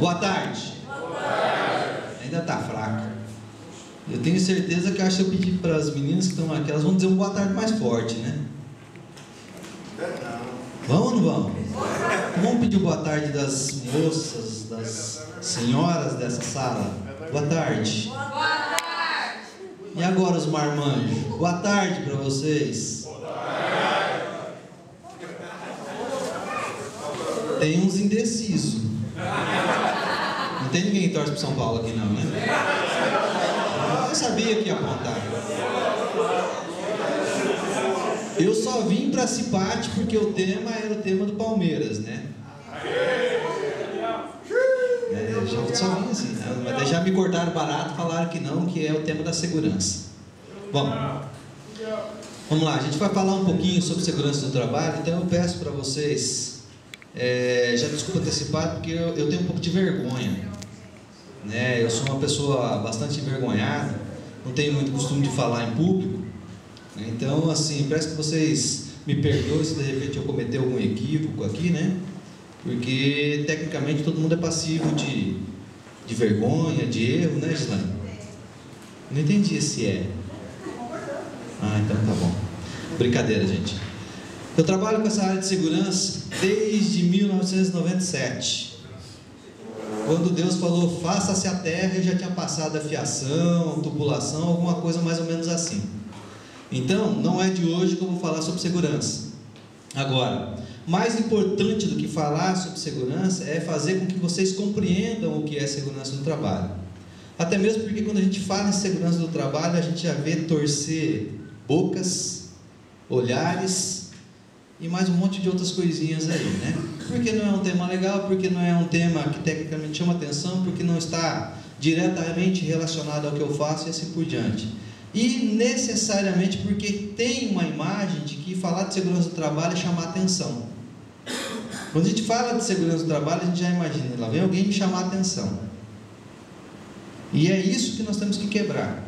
Boa tarde. Boa tarde. Ainda está fraco. Eu tenho certeza que acho que eu pedi para as meninas que estão aqui, elas vão dizer um boa tarde mais forte, né? Vamos ou não vamos? Vamos pedir boa tarde das moças, das senhoras dessa sala. Boa tarde. Boa tarde. E agora os marmanjos? Boa tarde para vocês. Boa tarde. Tem uns indecisos. Não tem ninguém que torce para São Paulo aqui não, né? Eu sabia que ia apontar. Eu só vim para Cipate porque o tema era o tema do Palmeiras, né? Eu só vim assim, né? Mas já me cortaram barato, falaram que não, que é o tema da segurança. Bom, vamos lá, a gente vai falar um pouquinho sobre segurança do trabalho, então eu peço para vocês, já desculpa antecipar, porque eu tenho um pouco de vergonha, né? Eu sou uma pessoa bastante envergonhada, não tenho muito costume de falar em público, né? Então, assim, peço que vocês me perdoem se de repente eu cometer algum equívoco aqui, né? Porque, tecnicamente, todo mundo é passivo de vergonha, de erro, né, Gislaine? Não entendi esse é. Ah, então tá bom. Brincadeira, gente. Eu trabalho com essa área de segurança desde 1997. Quando Deus falou, faça-se a terra, eu já tinha passado a fiação, tubulação, alguma coisa mais ou menos assim. Então, não é de hoje que eu vou falar sobre segurança. Agora, mais importante do que falar sobre segurança é fazer com que vocês compreendam o que é segurança do trabalho. Até mesmo porque quando a gente fala em segurança do trabalho, a gente já vê torcer bocas, olhares e mais um monte de outras coisinhas aí, né? Porque não é um tema legal, porque não é um tema que tecnicamente chama atenção, porque não está diretamente relacionado ao que eu faço e assim por diante. E necessariamente porque tem uma imagem de que falar de segurança do trabalho é chamar atenção. Quando a gente fala de segurança do trabalho, a gente já imagina, lá vem alguém me chamar atenção. E é isso que nós temos que quebrar.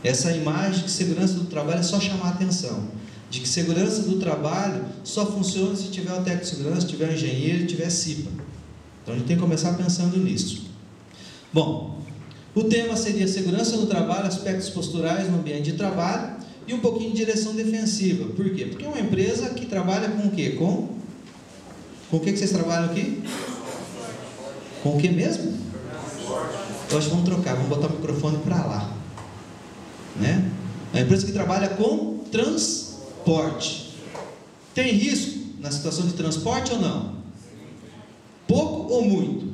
Essa imagem de que segurança do trabalho é só chamar atenção. De que segurança do trabalho só funciona se tiver o técnico de segurança, se tiver o engenheiro, se tiver CIPA. Então a gente tem que começar pensando nisso. Bom, o tema seria segurança no trabalho, aspectos posturais no ambiente de trabalho e um pouquinho de direção defensiva. Por quê? Porque é uma empresa que trabalha com o quê? Com o que vocês trabalham aqui? Com o que mesmo? Eu acho que vamos trocar, vamos botar o microfone para lá, né? É uma empresa que trabalha com transporte. Tem risco na situação de transporte ou não? Pouco ou muito?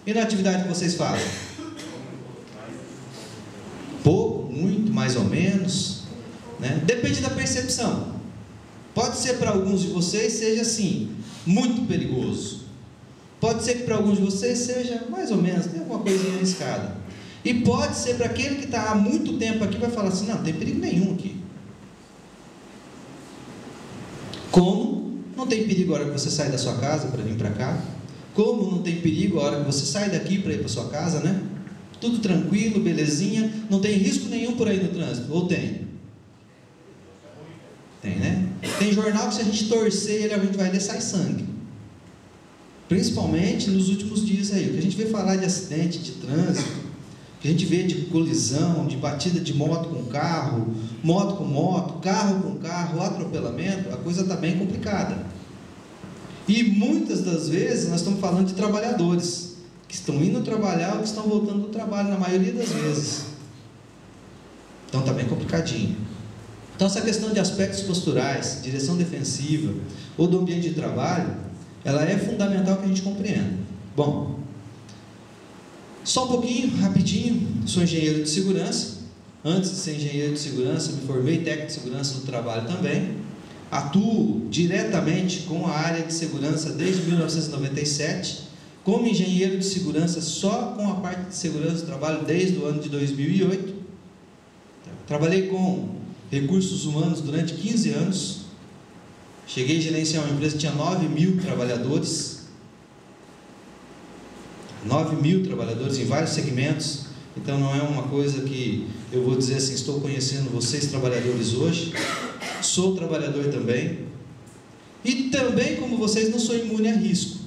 E na atividade que vocês fazem? Pouco, muito, mais ou menos, né? Depende da percepção. Pode ser para alguns de vocês seja assim, muito perigoso. Pode ser que para alguns de vocês seja mais ou menos, tem alguma coisinha arriscada. E pode ser para aquele que está há muito tempo aqui, vai falar assim, não tem perigo nenhum aqui. Como não tem perigo a hora que você sai da sua casa para vir para cá? Como não tem perigo a hora que você sai daqui para ir para sua casa, né? Tudo tranquilo, belezinha, não tem risco nenhum por aí no trânsito, ou tem? Tem, né? Tem jornal que se a gente torcer, a gente vai ler, sai sangue. Principalmente nos últimos dias aí, o que a gente vê falar de acidente de trânsito, o que a gente vê de colisão, de batida de moto com carro, moto com moto, carro com carro, atropelamento, a coisa está bem complicada. E muitas das vezes nós estamos falando de trabalhadores que estão indo trabalhar ou que estão voltando do trabalho, na maioria das vezes. Então está bem complicadinho. Então essa questão de aspectos posturais, direção defensiva ou do ambiente de trabalho, ela é fundamental que a gente compreenda. Bom, só um pouquinho, rapidinho, sou engenheiro de segurança. Antes de ser engenheiro de segurança, me formei técnico de segurança do trabalho também. Atuo diretamente com a área de segurança desde 1997, como engenheiro de segurança só com a parte de segurança do trabalho desde o ano de 2008. Trabalhei com recursos humanos durante 15 anos. Cheguei a gerenciar uma empresa que tinha 9.000 trabalhadores. 9.000 trabalhadores em vários segmentos. Então não é uma coisa que eu vou dizer assim, estou conhecendo vocês trabalhadores hoje. Sou trabalhador também. E também, como vocês, não sou imune a risco.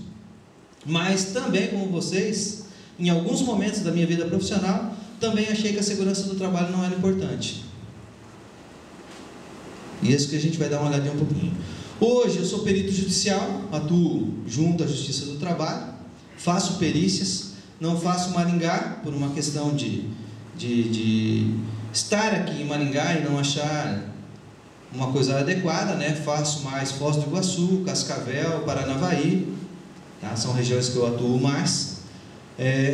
Mas também, como vocês, em alguns momentos da minha vida profissional, também achei que a segurança do trabalho não era importante. E isso que a gente vai dar uma olhadinha um pouquinho. Hoje eu sou perito judicial, atuo junto à Justiça do Trabalho, faço perícias, não faço Maringá por uma questão de estar aqui em Maringá e não achar uma coisa adequada, né? Faço mais Foz do Iguaçu, Cascavel, Paranavaí, tá? São regiões que eu atuo mais.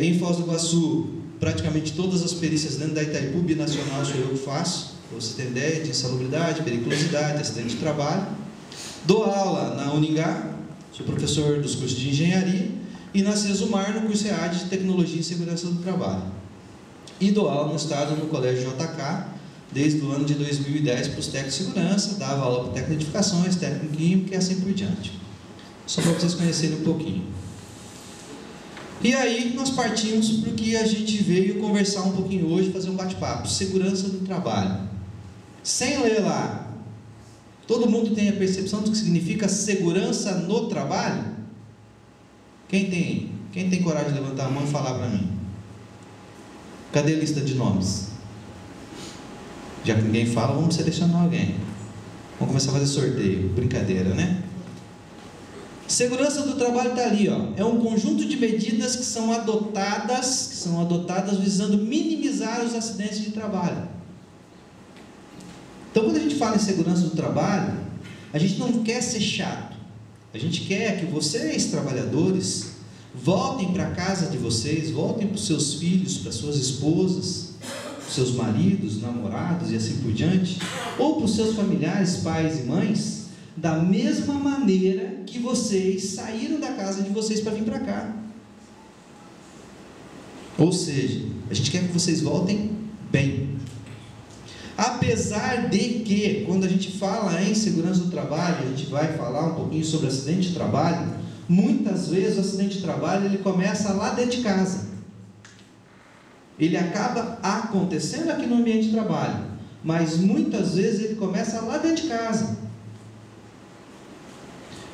Em Foz do Iguaçu, praticamente todas as perícias dentro da Itaipu Binacional sou eu que faço, para você ter ideia, de insalubridade, periculosidade, acidente de trabalho. Dou aula na Uningá, sou professor dos cursos de engenharia, e na Cesumar, no curso EAD de Tecnologia e Segurança do Trabalho. E dou aula no estado, no Colégio JK, desde o ano de 2010 para os técnicos de segurança, dava aula para técnico de edificações, técnico em química e assim por diante. Só para vocês conhecerem um pouquinho. E aí nós partimos para o que a gente veio conversar um pouquinho hoje, fazer um bate-papo, segurança do trabalho. Sem ler lá, todo mundo tem a percepção do que significa segurança no trabalho? Quem tem coragem de levantar a mão e falar para mim? Cadê a lista de nomes? Já que ninguém fala, vamos selecionar alguém. Vamos começar a fazer sorteio. Brincadeira, né? Segurança do trabalho está ali, ó. É um conjunto de medidas que são adotadas visando minimizar os acidentes de trabalho. Então, quando a gente fala em segurança do trabalho, a gente não quer ser chato. A gente quer que vocês, trabalhadores, voltem para a casa de vocês, voltem para os seus filhos, para suas esposas, seus maridos, namorados e assim por diante, ou para os seus familiares, pais e mães, da mesma maneira que vocês saíram da casa de vocês para vir para cá. Ou seja, a gente quer que vocês voltem bem. Apesar de que, quando a gente fala em segurança do trabalho, a gente vai falar um pouquinho sobre acidente de trabalho, muitas vezes o acidente de trabalho ele começa lá dentro de casa. Ele acaba acontecendo aqui no ambiente de trabalho, mas muitas vezes ele começa lá dentro de casa.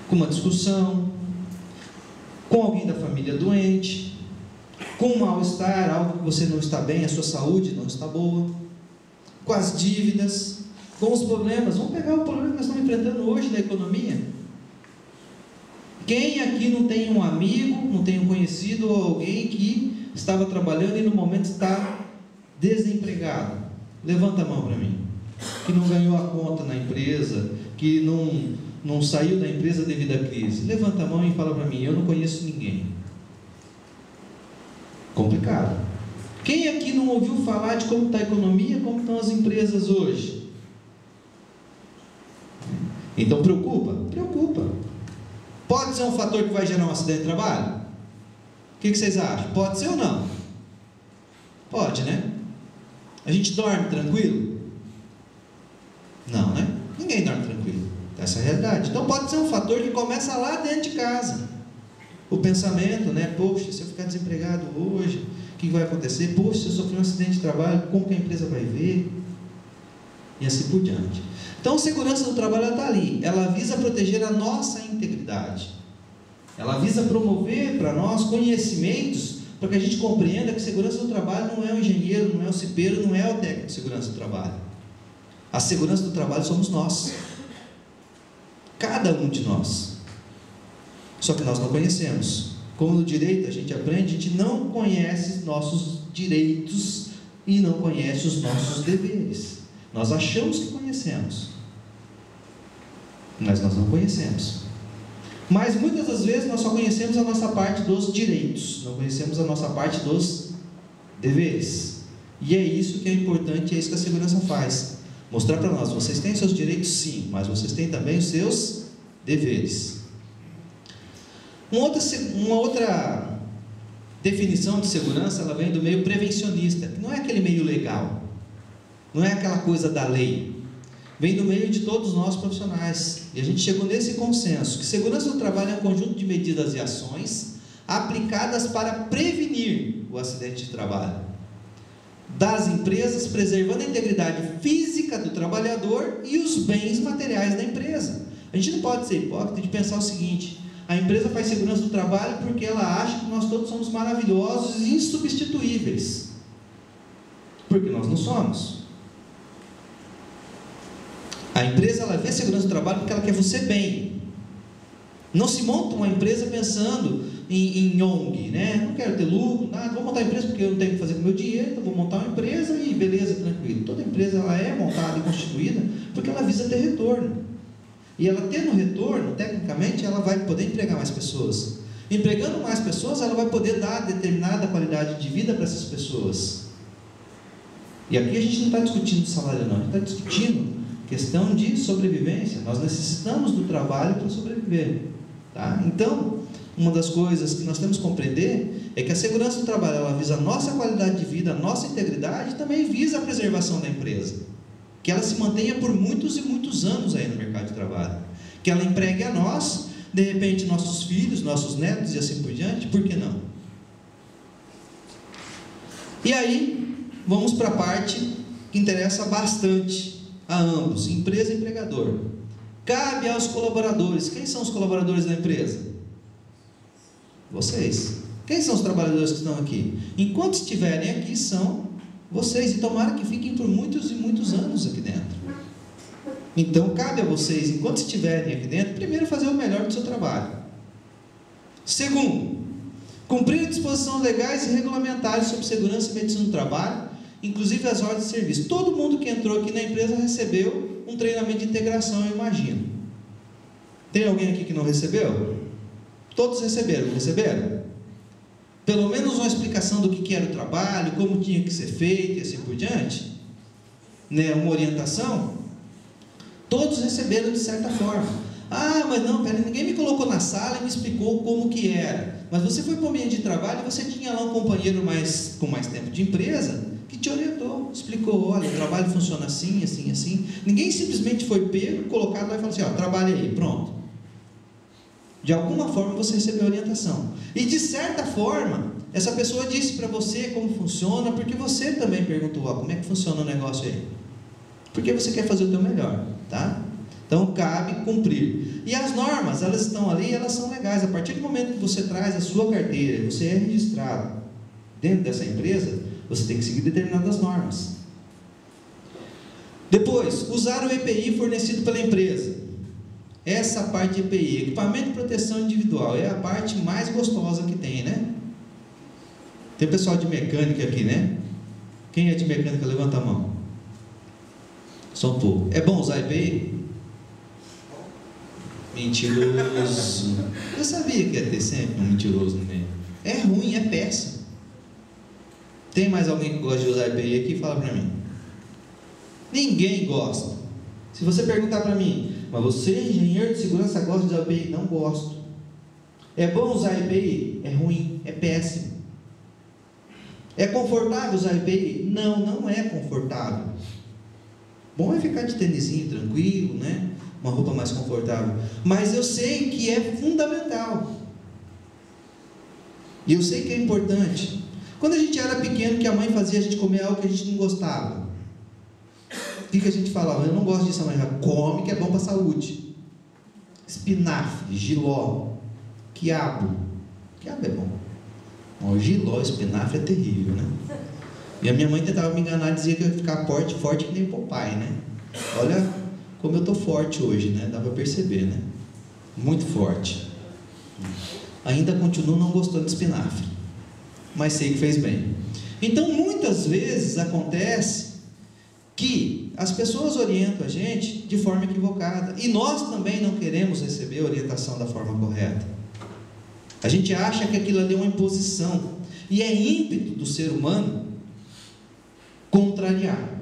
Com uma discussão, com alguém da família doente, com um mal-estar, algo que você não está bem, a sua saúde não está boa, com as dívidas, com os problemas. Vamos pegar o problema que nós estamos enfrentando hoje da economia. Quem aqui não tem um amigo, não tem um conhecido ou alguém que estava trabalhando e no momento está desempregado? Levanta a mão para mim. Que não ganhou a conta na empresa, que não saiu da empresa devido à crise. Levanta a mão e fala para mim: eu não conheço ninguém. Complicado. Quem aqui não ouviu falar de como está a economia, como estão as empresas hoje? Então preocupa? Preocupa. Pode ser um fator que vai gerar um acidente de trabalho? O que vocês acham? Pode ser ou não? Pode, né? A gente dorme tranquilo? Não, né? Ninguém dorme tranquilo. Essa é a realidade. Então pode ser um fator que começa lá dentro de casa. O pensamento, né? Poxa, se eu ficar desempregado hoje, o que vai acontecer? Poxa, se eu sofrer um acidente de trabalho, como que a empresa vai ver? E assim por diante. Então, a segurança do trabalho está ali. Ela visa proteger a nossa integridade. Ela visa promover para nós conhecimentos para que a gente compreenda que segurança do trabalho não é o engenheiro, não é o cipeiro, não é o técnico de segurança do trabalho. A segurança do trabalho somos nós. Cada um de nós. Só que nós não conhecemos. Como no direito a gente aprende, a gente não conhece nossos direitos e não conhece os nossos deveres. Nós achamos que conhecemos, mas nós não conhecemos. Mas muitas das vezes nós só conhecemos a nossa parte dos direitos, não conhecemos a nossa parte dos deveres. E é isso que é importante, é isso que a segurança faz. Mostrar para nós: vocês têm seus direitos sim, mas vocês têm também os seus deveres. Uma outra definição de segurança, ela vem do meio prevencionista, que não é aquele meio legal, não é aquela coisa da lei, vem do meio de todos nós profissionais. E a gente chegou nesse consenso, que segurança do trabalho é um conjunto de medidas e ações aplicadas para prevenir o acidente de trabalho das empresas, preservando a integridade física do trabalhador e os bens materiais da empresa. A gente não pode ser hipócrita de pensar o seguinte: A empresa faz segurança do trabalho porque ela acha que nós todos somos maravilhosos e insubstituíveis. Porque nós não somos. A empresa, ela vê segurança do trabalho porque ela quer você bem. Não se monta uma empresa pensando em ONG, né? Não quero ter lucro, nada, vou montar uma empresa porque eu não tenho o que fazer com o meu dinheiro, então vou montar uma empresa e beleza, tranquilo. Toda empresa, ela é montada e constituída porque ela visa ter retorno. E ela tendo retorno, tecnicamente, ela vai poder empregar mais pessoas. Empregando mais pessoas, ela vai poder dar determinada qualidade de vida para essas pessoas. E aqui a gente não está discutindo salário não, a gente está discutindo questão de sobrevivência. Nós necessitamos do trabalho para sobreviver, tá? Então, uma das coisas que nós temos que compreender é que a segurança do trabalho, ela visa a nossa qualidade de vida, a nossa integridade, e também visa a preservação da empresa, que ela se mantenha por muitos e muitos anos aí no mercado de trabalho, que ela empregue a nós, de repente nossos filhos, nossos netos e assim por diante. Por que não? E aí vamos para a parte que interessa bastante a ambos, empresa e empregador. Cabe aos colaboradores. Quem são os colaboradores da empresa? Vocês. Quem são os trabalhadores que estão aqui? Enquanto estiverem aqui, são vocês, e tomara que fiquem por muitos e muitos anos aqui dentro. Então cabe a vocês, enquanto estiverem aqui dentro, primeiro fazer o melhor do seu trabalho. Segundo, cumprir disposições legais e regulamentares sobre segurança e medicina do trabalho, inclusive as ordens de serviço. Todo mundo que entrou aqui na empresa recebeu um treinamento de integração, eu imagino. Tem alguém aqui que não recebeu? Todos receberam, não receberam? Pelo menos uma explicação do que era o trabalho, como tinha que ser feito e assim por diante, né? Uma orientação. Todos receberam de certa forma. Ah, mas não, pera, ninguém me colocou na sala e me explicou como que era. Mas você foi para o ambiente de trabalho e você tinha lá um companheiro com mais tempo de empresa que te orientou, explicou, olha, o trabalho funciona assim, assim, assim. Ninguém simplesmente foi pego, colocado lá e falou assim, ó, trabalha aí, pronto. De alguma forma você recebeu orientação. E de certa forma, essa pessoa disse para você como funciona, porque você também perguntou, ó, como é que funciona o negócio aí? Porque você quer fazer o teu melhor, tá? Então cabe cumprir. E as normas, elas estão ali, elas são legais. A partir do momento que você traz a sua carteira, você é registrado dentro dessa empresa, você tem que seguir determinadas normas. Depois, usar o EPI fornecido pela empresa. Essa parte de EPI, equipamento de proteção individual, é a parte mais gostosa que tem, né? Tem pessoal de mecânica aqui, né? Quem é de mecânica, levanta a mão. Só um pouco. É bom usar EPI? Mentiroso. Eu sabia que ia ter sempre um mentiroso no meio. É ruim, é péssimo. Tem mais alguém que gosta de usar EPI aqui? Fala para mim. Ninguém gosta. Se você perguntar para mim, mas você, engenheiro de segurança, gosta de usar EPI? Não gosto. É bom usar EPI? É ruim, é péssimo. É confortável usar EPI? Não, não é confortável. Bom é ficar de tênisinho tranquilo, né? Uma roupa mais confortável. Mas eu sei que é fundamental. E eu sei que é importante. Quando a gente era pequeno, que a mãe fazia a gente comer algo que a gente não gostava, o que a gente falava? Eu não gosto disso, mãe. Come, que é bom para a saúde. Espinafre, jiló, quiabo. Quiabo é bom. O jiló, espinafre é terrível, né? E a minha mãe tentava me enganar, dizia que eu ia ficar forte que nem Popeye, né? Olha como eu estou forte hoje, né? Dá para perceber, né? Muito forte. Ainda continuo não gostando de espinafre, mas sei que fez bem. Então, muitas vezes acontece que as pessoas orientam a gente de forma equivocada, e nós também não queremos receber a orientação da forma correta. A gente acha que aquilo ali é uma imposição, e é ímpeto do ser humano contrariar.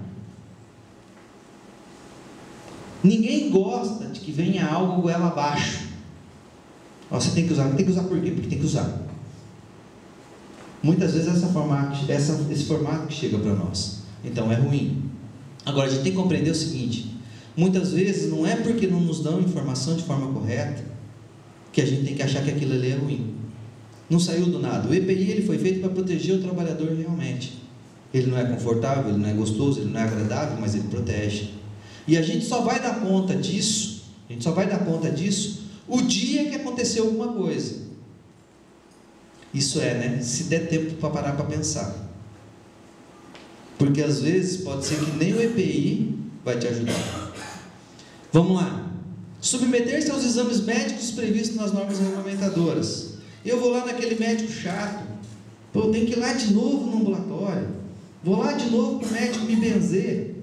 Ninguém gosta de que venha algo goela abaixo. Você tem que usar por quê? Porque tem que usar. Muitas vezes esse formato que chega para nós, então é ruim. Agora a gente tem que compreender o seguinte: muitas vezes não é porque não nos dão informação de forma correta que a gente tem que achar que aquilo ali é ruim. Não saiu do nada. O EPI ele foi feito para proteger o trabalhador realmente. Ele não é confortável, ele não é gostoso, ele não é agradável, mas ele protege. E a gente só vai dar conta disso, o dia que aconteceu alguma coisa. Isso é, né? Se der tempo para parar para pensar. Porque às vezes pode ser que nem o EPI vai te ajudar. Vamos lá. Submeter-se aos exames médicos previstos nas normas regulamentadoras. Eu vou lá naquele médico chato. Pô, eu tenho que ir lá de novo no ambulatório. Vou lá de novo para o médico me benzer.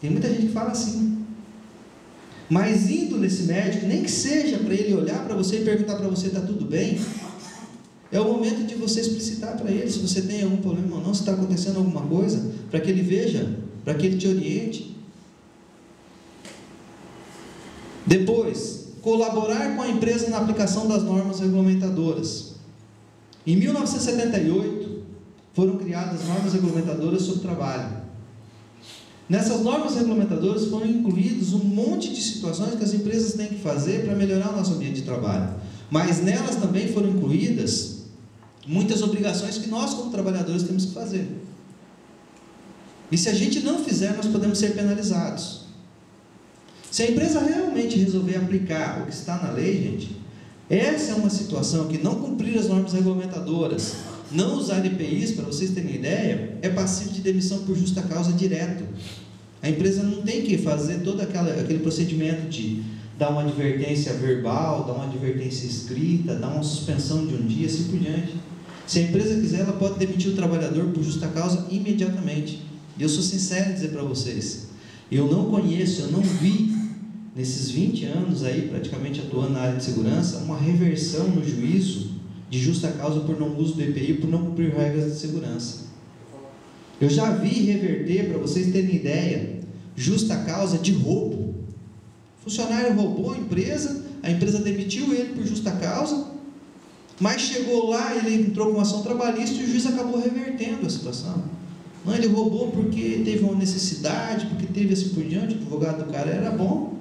Tem muita gente que fala assim. Mas indo nesse médico, nem que seja para ele olhar para você e perguntar para você: está tudo bem? É o momento de você explicitar para ele se você tem algum problema ou não, se está acontecendo alguma coisa, para que ele veja, para que ele te oriente. Depois, colaborar com a empresa na aplicação das normas regulamentadoras. Em 1978, foram criadas normas regulamentadoras sobre trabalho. Nessas normas regulamentadoras foram incluídos um monte de situações que as empresas têm que fazer para melhorar o nosso ambiente de trabalho. Mas nelas também foram incluídas muitas obrigações que nós, como trabalhadores, temos que fazer. E se a gente não fizer, nós podemos ser penalizados. Se a empresa realmente resolver aplicar o que está na lei, gente, essa é uma situação que não cumprir as normas regulamentadoras, não usar EPIs, para vocês terem ideia, é passivo de demissão por justa causa direto. A empresa não tem que fazer todo aquele procedimento de dar uma advertência verbal, dar uma advertência escrita, dar uma suspensão de um dia, assim por diante. Se a empresa quiser, ela pode demitir o trabalhador por justa causa imediatamente. E eu sou sincero em dizer para vocês, eu não conheço, eu não vi, nesses 20 anos aí, praticamente atuando na área de segurança, uma reversão no juízo de justa causa por não uso do EPI, por não cumprir regras de segurança. Eu já vi reverter, para vocês terem ideia, justa causa de roubo. O funcionário roubou a empresa demitiu ele por justa causa, mas chegou lá, ele entrou com ação trabalhista e o juiz acabou revertendo a situação. Não, ele roubou porque teve uma necessidade, porque teve assim por diante, o advogado do cara era bom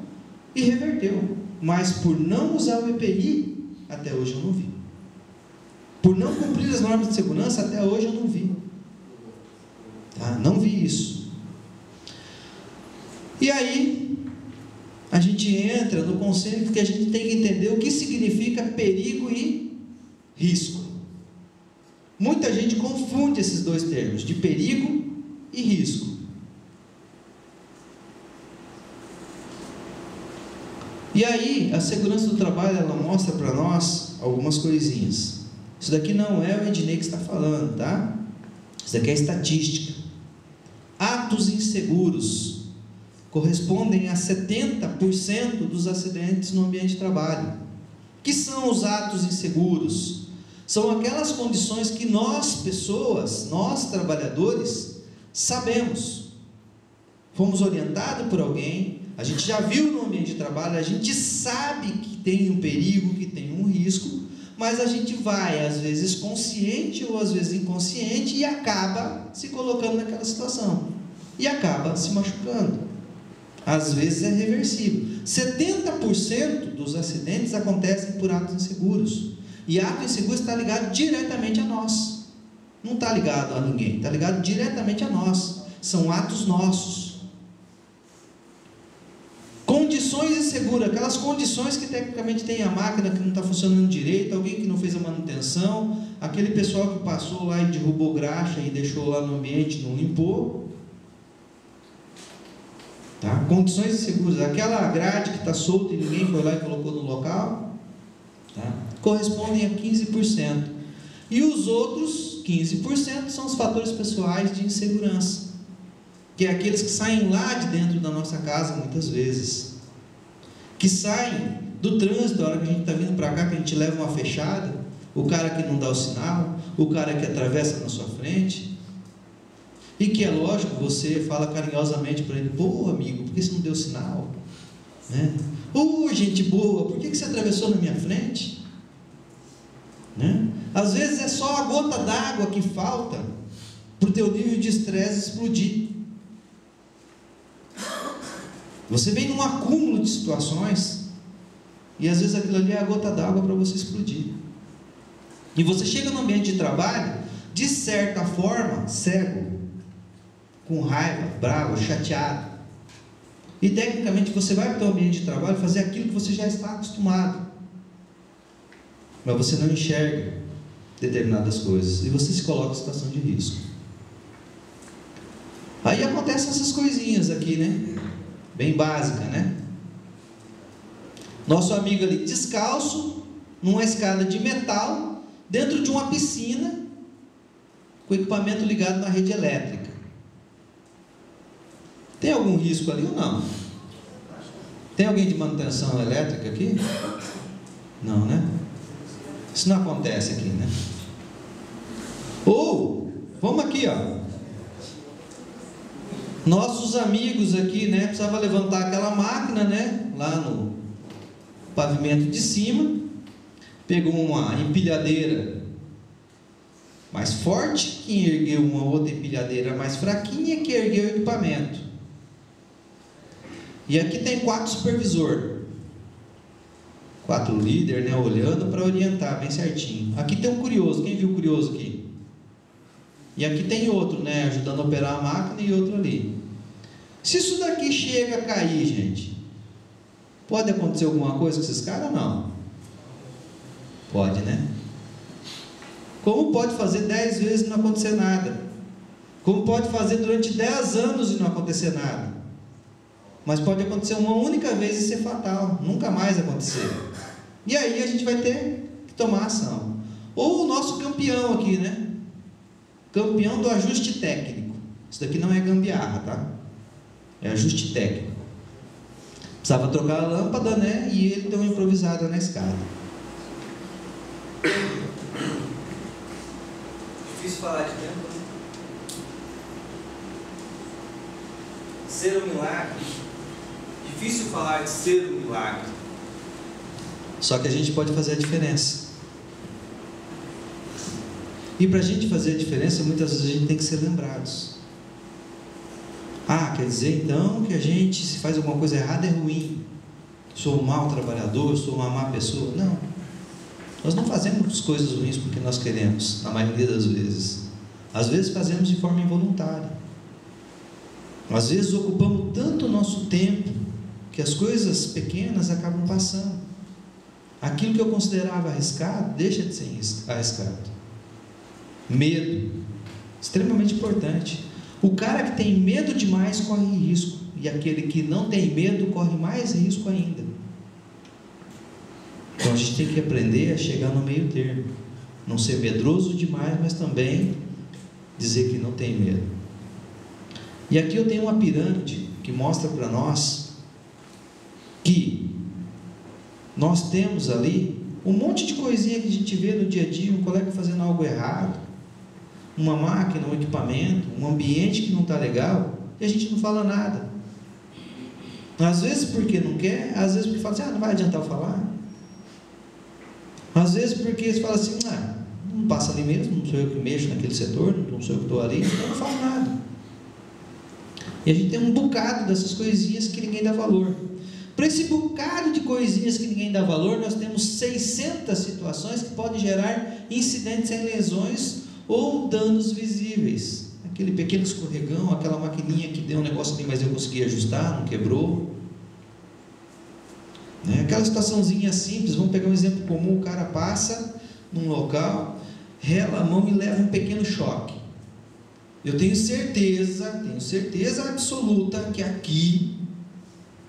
e reverteu. Mas por não usar o EPI, até hoje eu não vi. Por não cumprir as normas de segurança, até hoje eu não vi. Tá? Não vi isso. E aí, a gente entra no conceito que a gente tem que entender o que significa perigo e risco. Muita gente confunde esses dois termos, de perigo e risco. E aí, a segurança do trabalho, ela mostra para nós algumas coisinhas. Isso daqui não é o Ednei que está falando, tá? Isso daqui é estatística. Atos inseguros correspondem a 70% dos acidentes no ambiente de trabalho. O que são os atos inseguros? São aquelas condições que nós, pessoas, nós, trabalhadores, sabemos. Fomos orientados por alguém, a gente já viu no ambiente de trabalho, a gente sabe que tem um perigo, que tem um risco, mas a gente vai, às vezes consciente ou às vezes inconsciente, e acaba se colocando naquela situação. E acaba se machucando. Às vezes é reversível. 70% dos acidentes acontecem por atos inseguros. E ato inseguro está ligado diretamente a nós. Não está ligado a ninguém, está ligado diretamente a nós. São atos nossos. Condições inseguras, aquelas condições que tecnicamente tem a máquina que não está funcionando direito, alguém que não fez a manutenção, aquele pessoal que passou lá e derrubou graxa e deixou lá no ambiente, não limpou. Tá? Condições inseguras, aquela grade que está solta e ninguém foi lá e colocou no local, tá? Correspondem a 15%. E os outros 15% são os fatores pessoais de insegurança, que é aqueles que saem lá de dentro da nossa casa muitas vezes, que saem do trânsito, a hora que a gente está vindo para cá, que a gente leva uma fechada, o cara que não dá o sinal, o cara que atravessa na sua frente, e que é lógico, você fala carinhosamente para ele: pô amigo, por que você não deu sinal? Né? Ô gente boa, por que você atravessou na minha frente? Né? Às vezes é só a gota d'água que falta para o teu nível de estresse explodir. Você vem num acúmulo de situações e às vezes aquilo ali é a gota d'água para você explodir. E você chega no ambiente de trabalho, de certa forma, cego, com raiva, bravo, chateado. E tecnicamente você vai para o seu ambiente de trabalho fazer aquilo que você já está acostumado. Mas você não enxerga determinadas coisas. E você se coloca em situação de risco. Aí acontecem essas coisinhas aqui, né? Bem básica, né? Nosso amigo ali descalço, numa escada de metal, dentro de uma piscina, com equipamento ligado na rede elétrica. Tem algum risco ali ou não? Tem alguém de manutenção elétrica aqui? Não, né? Isso não acontece aqui, né? Ou, vamos aqui, ó. Nossos amigos aqui, né? Precisava levantar aquela máquina, né? Lá no pavimento de cima. Pegou uma empilhadeira mais forte, que ergueu uma outra empilhadeira mais fraquinha, que ergueu o equipamento. E aqui tem 4 supervisores, 4 líderes, né, olhando para orientar bem certinho. Aqui tem um curioso, quem viu o curioso aqui? E aqui tem outro, né, ajudando a operar a máquina e outro ali. Se isso daqui chega a cair, gente, pode acontecer alguma coisa com esses caras ou não? Pode, né? Como pode fazer 10 vezes e não acontecer nada? Como pode fazer durante 10 anos e não acontecer nada? Mas pode acontecer uma única vez e ser fatal, nunca mais acontecer. E aí a gente vai ter que tomar ação. Ou o nosso campeão aqui, né? Campeão do ajuste técnico. Isso daqui não é gambiarra, tá? É ajuste técnico. Precisava trocar a lâmpada, né? E ele deu uma improvisada na escada. Difícil falar de tempo, né? Ser um milagre. Difícil falar de ser um milagre. Só que a gente pode fazer a diferença. E para a gente fazer a diferença, muitas vezes a gente tem que ser lembrados. Ah, quer dizer então que a gente, se faz alguma coisa errada, é ruim. Sou um mau trabalhador, sou uma má pessoa. Não. Nós não fazemos coisas ruins porque nós queremos, na maioria das vezes. Às vezes fazemos de forma involuntária. Às vezes ocupamos tanto o nosso tempo que as coisas pequenas acabam passando. Aquilo que eu considerava arriscado, deixa de ser arriscado. Medo, extremamente importante. O cara que tem medo demais corre risco, e aquele que não tem medo corre mais risco ainda. Então a gente tem que aprender a chegar no meio termo, não ser medroso demais, mas também dizer que não tem medo. E aqui eu tenho uma pirâmide que mostra para nós que nós temos ali um monte de coisinha que a gente vê no dia a dia, um colega fazendo algo errado, uma máquina, um equipamento, um ambiente que não está legal, e a gente não fala nada. Às vezes porque não quer, às vezes porque fala assim, não vai adiantar eu falar. Às vezes porque você fala assim, não passa ali mesmo, não sou eu que mexo naquele setor, não sou eu que estou ali, então eu não falo nada. E a gente tem um bocado dessas coisinhas que ninguém dá valor. Para esse bocado de coisinhas que ninguém dá valor, nós temos 600 situações que podem gerar incidentes sem lesões ou danos visíveis. Aquele pequeno escorregão, aquela maquininha que deu um negócio ali, mas eu consegui ajustar, não quebrou. Aquela situaçãozinha simples, vamos pegar um exemplo comum, o cara passa num local, rela a mão e leva um pequeno choque. Eu tenho certeza absoluta que aqui,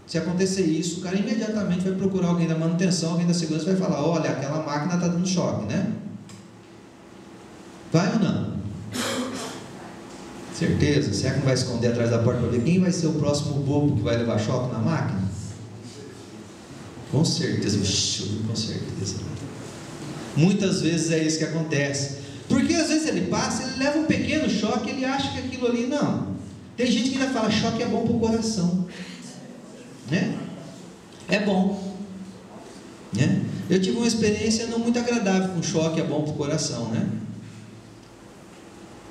se acontecer isso, o cara imediatamente vai procurar alguém da manutenção, alguém da segurança, vai falar, olha, aquela máquina está dando choque, né? Vai ou não? Certeza? Será que não vai esconder atrás da porta para ver quem vai ser o próximo bobo que vai levar choque na máquina? Com certeza, com certeza. Muitas vezes é isso que acontece. Porque às vezes ele passa, ele leva um pequeno choque, ele acha que aquilo ali, não. Tem gente que ainda fala, choque é bom para o coração. Né? É bom. Né? Eu tive uma experiência não muito agradável com choque, é bom para o coração, né?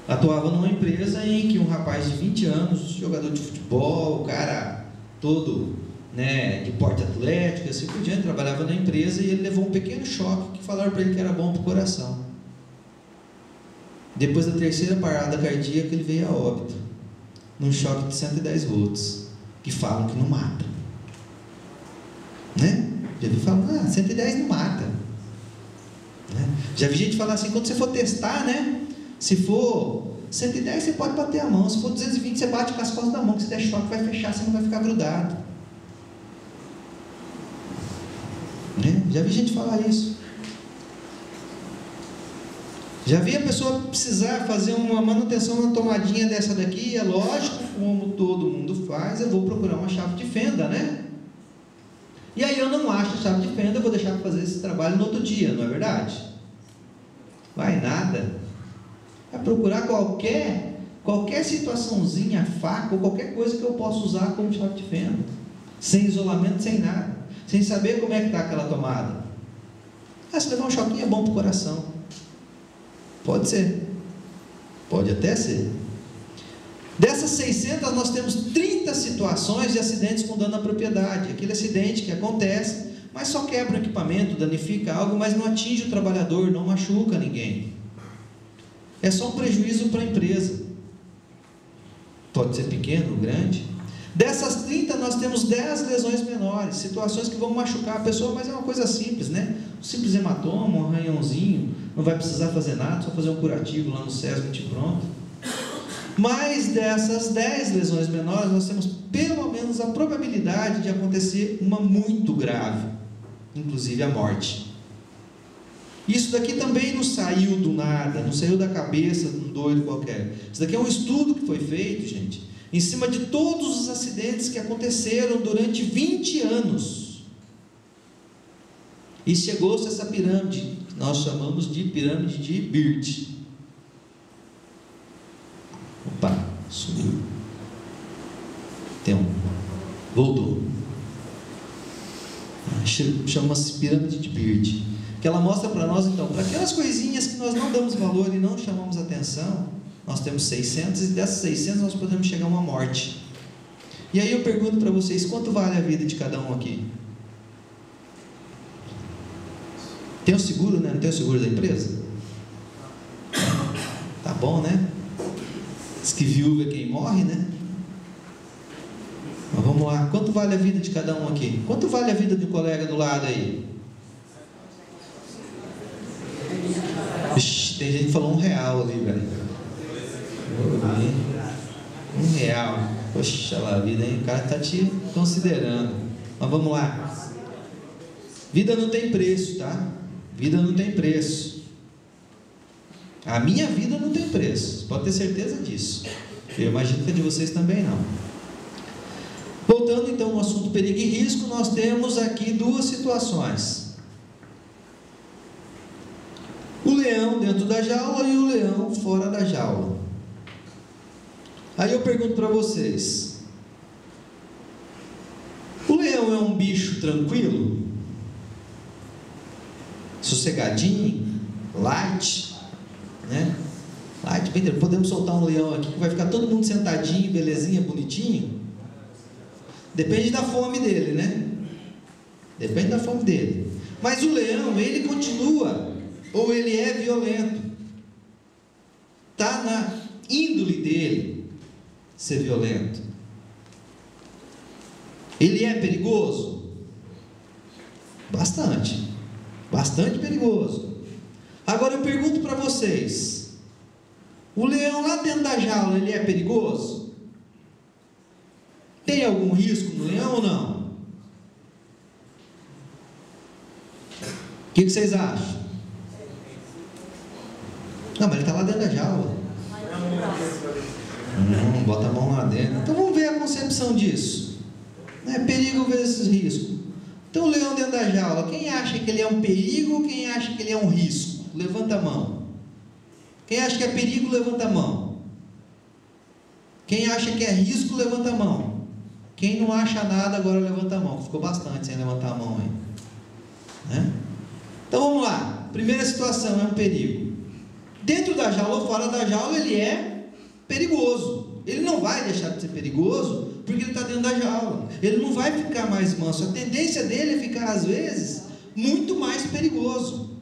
Atuava numa empresa em que um rapaz de 20 anos, jogador de futebol, o cara todo, né, de porte atlético, assim por diante, trabalhava na empresa e ele levou um pequeno choque que falaram para ele que era bom para o coração. Depois da terceira parada cardíaca ele veio a óbito, num choque de 110 volts. que falam que não mata. Né? Já vi falar, 110 não mata. Né? Já vi gente falar assim, quando você for testar, né? Se for 110 você pode bater a mão, se for 220 você bate com as costas da mão, que se der choque vai fechar, você não vai ficar grudado. Né? Já vi gente falar isso. Já vi a pessoa precisar fazer uma manutenção na tomadinha dessa daqui, é lógico, como todo mundo faz, eu vou procurar uma chave de fenda, né? E aí eu não acho a chave de fenda, eu vou deixar para fazer esse trabalho no outro dia, não é verdade? Vai nada. Vai procurar qualquer situaçãozinha, faca ou qualquer coisa que eu possa usar como chave de fenda, sem isolamento, sem nada, sem saber como é que está aquela tomada. Se levar um choquinho é bom para o coração. Pode ser, pode até ser. Dessas 600 nós temos 30 situações de acidentes com dano à propriedade. Aquele acidente que acontece, mas só quebra o equipamento, danifica algo, mas não atinge o trabalhador, não machuca ninguém. É só um prejuízo para a empresa. Pode ser pequeno ou grande. Dessas 30 nós temos 10 lesões menores, situações que vão machucar a pessoa, mas é uma coisa simples, né? Um simples hematoma, um arranhãozinho, não vai precisar fazer nada, só fazer um curativo lá no SESMIT e pronto. Mas dessas 10 lesões menores, nós temos pelo menos a probabilidade de acontecer uma muito grave, inclusive a morte. Isso daqui também não saiu do nada, não saiu da cabeça de um doido qualquer. Isso daqui é um estudo que foi feito, gente, em cima de todos os acidentes que aconteceram durante 20 anos. E chegou-se a essa pirâmide, que nós chamamos de pirâmide de Beard. Opa, sumiu. Voltou. Chama-se pirâmide de Beard. Que ela mostra para nós, então, para aquelas coisinhas que nós não damos valor e não chamamos atenção, nós temos 600, e dessas 600 nós podemos chegar a uma morte. E aí eu pergunto para vocês, quanto vale a vida de cada um aqui? Tem o seguro, né? Não tem o seguro da empresa? Tá bom, né? Diz que viúva é quem morre, né? Mas vamos lá, quanto vale a vida de cada um aqui? Quanto vale a vida de um colega do lado aí? Ixi, tem gente que falou R$1 ali, velho. R$1. Poxa lá, vida, hein? O cara está te considerando. Mas vamos lá. Vida não tem preço, tá? Vida não tem preço. A minha vida não tem preço. Pode ter certeza disso. Eu imagino que a de vocês também não. Voltando então ao assunto perigo e risco, nós temos aqui duas situações. O leão dentro da jaula e o leão fora da jaula. Aí eu pergunto para vocês: o leão é um bicho tranquilo? Sossegadinho? Light? Né? Light, bem, podemos soltar um leão aqui que vai ficar todo mundo sentadinho, belezinha, bonitinho? Depende da fome dele, né? Depende da fome dele. Mas o leão, ele continua, ou ele é violento. Está na índole dele ser violento. Ele é perigoso? Bastante. Bastante perigoso. Agora eu pergunto para vocês: o leão lá dentro da jaula, ele é perigoso? Tem algum risco no leão ou não? O que vocês acham? Não, mas ele está lá dentro da jaula. Bota a mão lá dentro. Então vamos ver a concepção disso. É perigo versus risco. Então o leão dentro da jaula, quem acha que ele é um perigo ou quem acha que ele é um risco? Levanta a mão. Quem acha que é perigo, levanta a mão. Quem acha que é risco, levanta a mão. Quem não acha nada, agora levanta a mão. Ficou bastante sem levantar a mão aí. Né? Então vamos lá. Primeira situação, é um perigo. Dentro da jaula ou fora da jaula, ele é perigoso. Ele não vai deixar de ser perigoso porque ele está dentro da jaula. Ele não vai ficar mais manso. A tendência dele é ficar, às vezes, muito mais perigoso.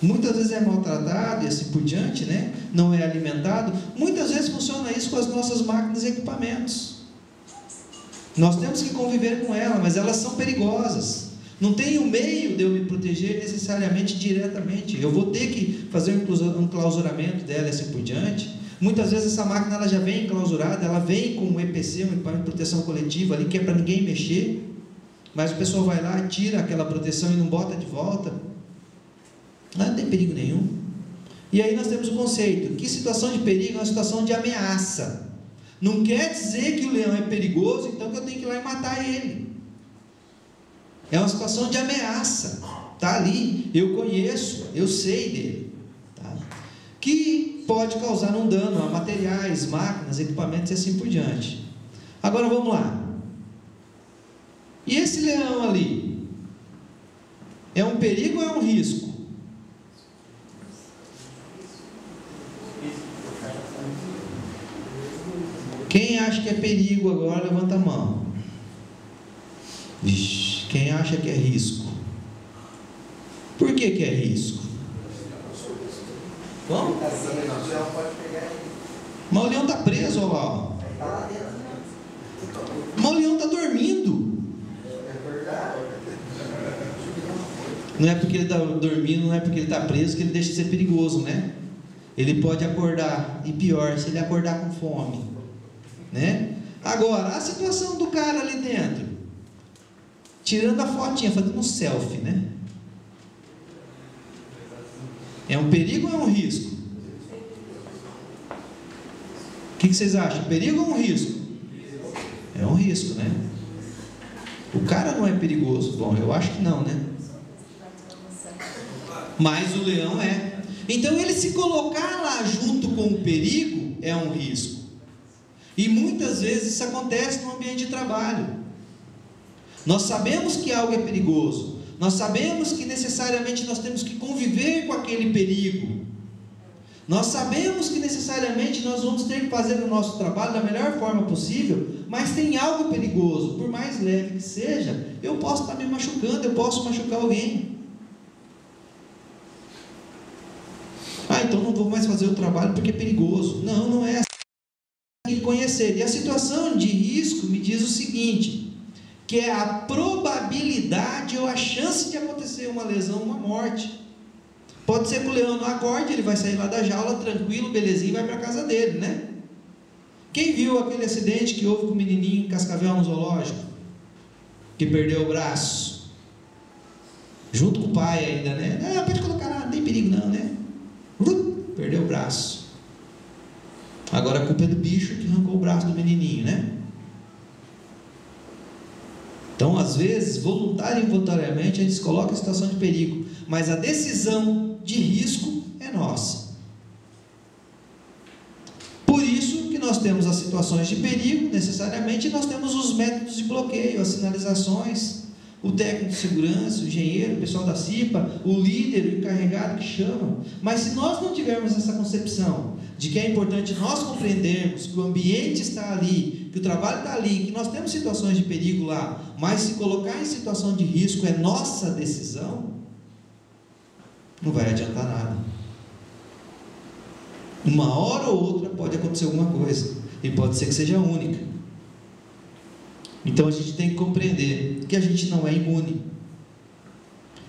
muitas vezes é maltratado e assim por diante, né? Não é alimentado. Muitas vezes funciona isso com as nossas máquinas e equipamentos. Nós temos que conviver com elas, mas elas são perigosas. Não tem um meio de eu me proteger necessariamente diretamente. Eu vou ter que fazer um clausuramento dela e assim por diante. Muitas vezes essa máquina ela já vem enclausurada, ela vem com um EPC, um equipamento de proteção coletiva ali, que é para ninguém mexer. Mas o pessoal vai lá, tira aquela proteção e não bota de volta. Não tem perigo nenhum. E aí nós temos o conceito, que situação de perigo é uma situação de ameaça. Não quer dizer que o leão é perigoso, então que eu tenho que ir lá e matar ele. É uma situação de ameaça. Está ali, eu conheço, eu sei dele. Tá? Que pode causar um dano a materiais, máquinas, equipamentos e assim por diante. Agora vamos lá. E esse leão ali? É um perigo ou é um risco? Quem acha que é perigo agora, levanta a mão. Vixe. Quem acha que é risco? Por que é risco? Bom? Mas o leão está preso, olha lá. Mas o leão está dormindo. Não é porque ele está dormindo, não é porque ele está preso que ele deixa de ser perigoso, né? Ele pode acordar, e pior, se ele acordar com fome, né? Agora, a situação do cara ali dentro, tirando a fotinha, fazendo um selfie, né? É um perigo ou é um risco? O que vocês acham? Perigo ou um risco? É um risco, né? O cara não é perigoso. Bom, eu acho que não, né? Mas o leão é. Então ele se colocar lá junto com o perigo é um risco. E muitas vezes isso acontece no ambiente de trabalho. Nós sabemos que algo é perigoso. Nós sabemos que necessariamente nós temos que conviver com aquele perigo. Nós sabemos que necessariamente nós vamos ter que fazer o nosso trabalho da melhor forma possível, mas tem algo perigoso, por mais leve que seja, eu posso estar me machucando, eu posso machucar alguém. Então não vou mais fazer o trabalho porque é perigoso. Não, não é assim. Tem que conhecer. E a situação de risco me diz o seguinte, que é a probabilidade ou a chance de acontecer uma lesão, uma morte. Pode ser que o leão não acorde, ele vai sair lá da jaula tranquilo, belezinho, e vai para a casa dele, né? Quem viu aquele acidente que houve com o menininho em Cascavel no zoológico? Que perdeu o braço. Junto com o pai ainda, né? Não, pode colocar lá, não tem perigo não, né? Perdeu o braço. Agora a culpa é do bicho que arrancou o braço do menininho, né? Então, às vezes, voluntário e involuntariamente, a gente se coloca em situação de perigo, mas a decisão de risco é nossa. Por isso que nós temos as situações de perigo, necessariamente, e nós temos os métodos de bloqueio, as sinalizações, o técnico de segurança, o engenheiro, o pessoal da CIPA, o líder, o encarregado que chama. Mas se nós não tivermos essa concepção de que é importante nós compreendermos que o ambiente está ali, que o trabalho está ali, que nós temos situações de perigo lá, mas se colocar em situação de risco é nossa decisão, não vai adiantar nada. Uma hora ou outra pode acontecer alguma coisa, e pode ser que seja única. Então a gente tem que compreender que a gente não é imune.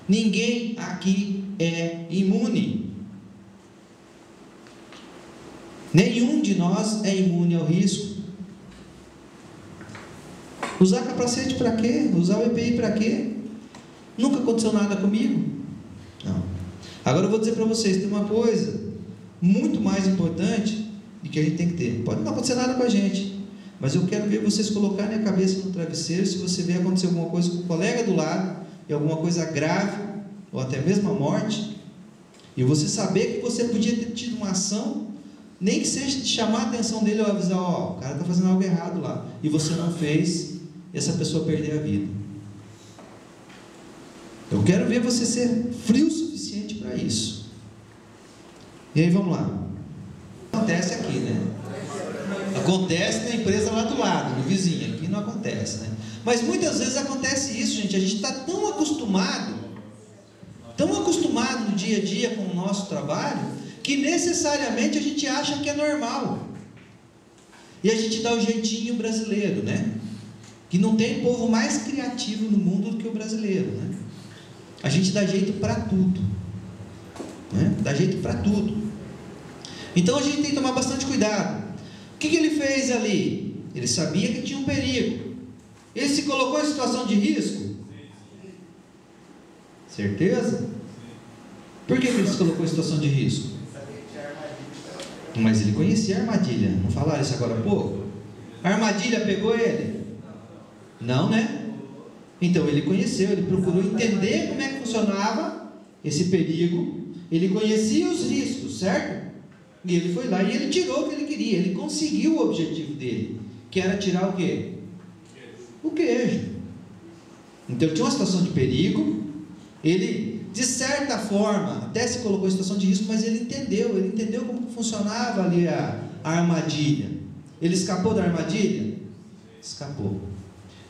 Ninguém aqui é imune. Nenhum de nós é imune ao risco. Usar capacete para quê? Usar o EPI para quê? Nunca aconteceu nada comigo? Não. Agora eu vou dizer para vocês, tem uma coisa muito mais importante de que a gente tem que ter. Pode não acontecer nada com a gente, mas eu quero ver vocês colocarem a cabeça no travesseiro, se você ver acontecer alguma coisa com o colega do lado, e alguma coisa grave, ou até mesmo a morte, e você saber que você podia ter tido uma ação, nem que seja de chamar a atenção dele ou avisar, ó, o cara está fazendo algo errado lá, e você não fez, e essa pessoa perder a vida. Eu quero ver você ser frio o suficiente para isso. E aí vamos lá. Acontece aqui, né? Acontece na empresa lá do lado, no vizinho. Aqui não acontece, né? Mas muitas vezes acontece isso, gente. A gente está tão acostumado no dia a dia com o nosso trabalho que necessariamente a gente acha que é normal. E a gente dá o jeitinho brasileiro, né? Que não tem povo mais criativo no mundo do que o brasileiro, né? A gente dá jeito para tudo, né? Dá jeito para tudo. Então a gente tem que tomar bastante cuidado. O que ele fez ali? Ele sabia que tinha um perigo. Ele se colocou em situação de risco? Certeza? Por que ele se colocou em situação de risco? Mas ele conhecia a armadilha. Não falaram isso agora há pouco? A armadilha pegou ele? Não, né? Então ele conheceu, ele procurou entender como é que funcionava esse perigo. Ele conhecia os riscos, certo? E ele foi lá e ele tirou o que ele queria. Ele conseguiu o objetivo dele, que era tirar o quê? O queijo. Então tinha uma situação de perigo. Ele, de certa forma, até se colocou em situação de risco, mas ele entendeu como funcionava ali a armadilha. Ele escapou da armadilha? Escapou.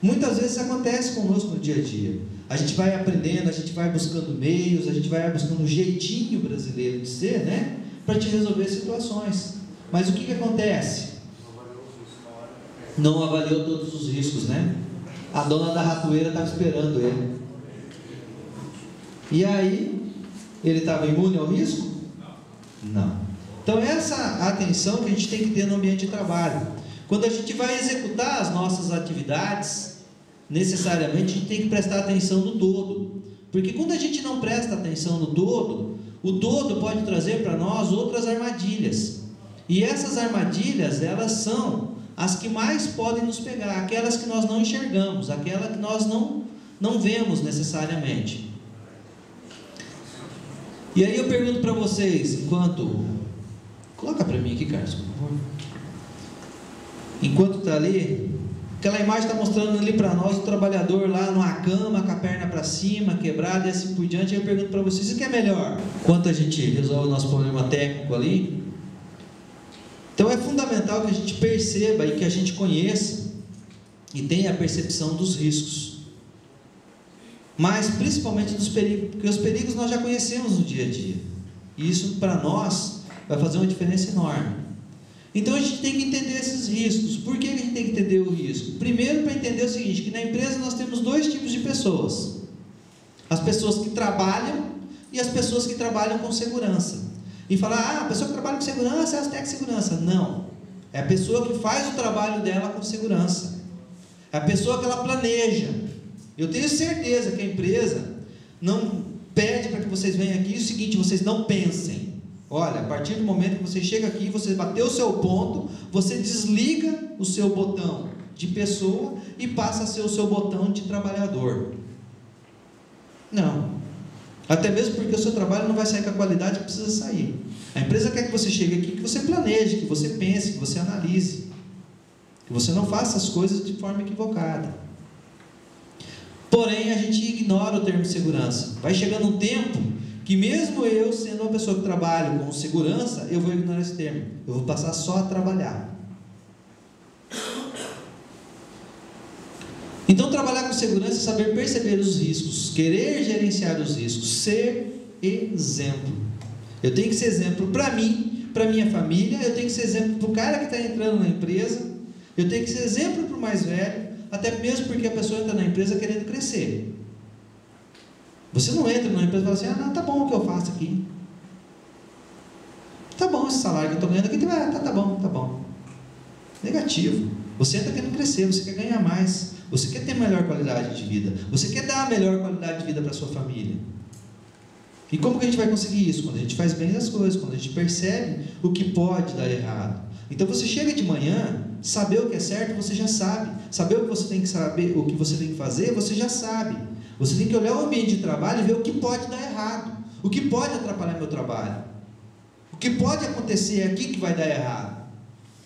Muitas vezes acontece conosco no dia a dia. A gente vai aprendendo, a gente vai buscando meios, a gente vai buscando um jeitinho brasileiro de ser, né? Para te resolver situações. Mas o que acontece? Não avaliou todos os riscos, né? A dona da ratoeira estava esperando ele. E aí, ele estava imune ao risco? Não. Então essa atenção que a gente tem que ter no ambiente de trabalho. Quando a gente vai executar as nossas atividades, necessariamente a gente tem que prestar atenção no todo. Porque quando a gente não presta atenção no todo, o todo pode trazer para nós outras armadilhas. E essas armadilhas, elas são as que mais podem nos pegar, aquelas que nós não enxergamos, aquelas que nós não vemos necessariamente. E aí eu pergunto para vocês, coloca para mim aqui, Carlos, por favor. Enquanto está ali, aquela imagem está mostrando ali para nós o trabalhador lá numa cama, com a perna para cima, quebrada e assim por diante. Aí eu pergunto para vocês, o que é melhor? Enquanto a gente resolve o nosso problema técnico ali, então é fundamental que a gente perceba e que a gente conheça e tenha a percepção dos riscos. Mas principalmente dos perigos, porque os perigos nós já conhecemos no dia a dia. E isso para nós vai fazer uma diferença enorme. Então a gente tem que entender esses riscos. Por que a gente tem que entender o risco? Primeiro, para entender o seguinte, que na empresa nós temos dois tipos de pessoas. As pessoas que trabalham e as pessoas que trabalham com segurança. E falar, a pessoa que trabalha com segurança é a técnica de segurança. Não. É a pessoa que faz o trabalho dela com segurança. É a pessoa que ela planeja. Eu tenho certeza que a empresa não pede para que vocês venham aqui o seguinte, vocês não pensem. Olha, a partir do momento que você chega aqui, você bateu o seu ponto, você desliga o seu botão de pessoa e passa a ser o seu botão de trabalhador. Não. Até mesmo porque o seu trabalho não vai sair com a qualidade que precisa sair. A empresa quer que você chegue aqui, que você planeje, que você pense, que você analise. Que você não faça as coisas de forma equivocada. Porém, a gente ignora o termo segurança. Vai chegando um tempo que mesmo eu, sendo uma pessoa que trabalha com segurança, eu vou ignorar esse termo. Eu vou passar só a trabalhar. Então, trabalhar com segurança é saber perceber os riscos, querer gerenciar os riscos, ser exemplo. Eu tenho que ser exemplo para mim, para minha família, eu tenho que ser exemplo para o cara que está entrando na empresa, eu tenho que ser exemplo para o mais velho, até mesmo porque a pessoa entra na empresa querendo crescer. Você não entra na empresa e fala assim, não, tá bom o que eu faço aqui. Tá bom esse salário que eu estou ganhando aqui, tá bom. Negativo. Você entra querendo crescer, você quer ganhar mais, você quer ter melhor qualidade de vida, você quer dar a melhor qualidade de vida para a sua família. E como que a gente vai conseguir isso? Quando a gente faz bem as coisas, quando a gente percebe o que pode dar errado. Então você chega de manhã, saber o que é certo, você já sabe. Saber o que você tem que saber, o que você tem que fazer, você já sabe. Você tem que olhar o ambiente de trabalho e ver o que pode dar errado, o que pode atrapalhar meu trabalho, o que pode acontecer aqui que vai dar errado.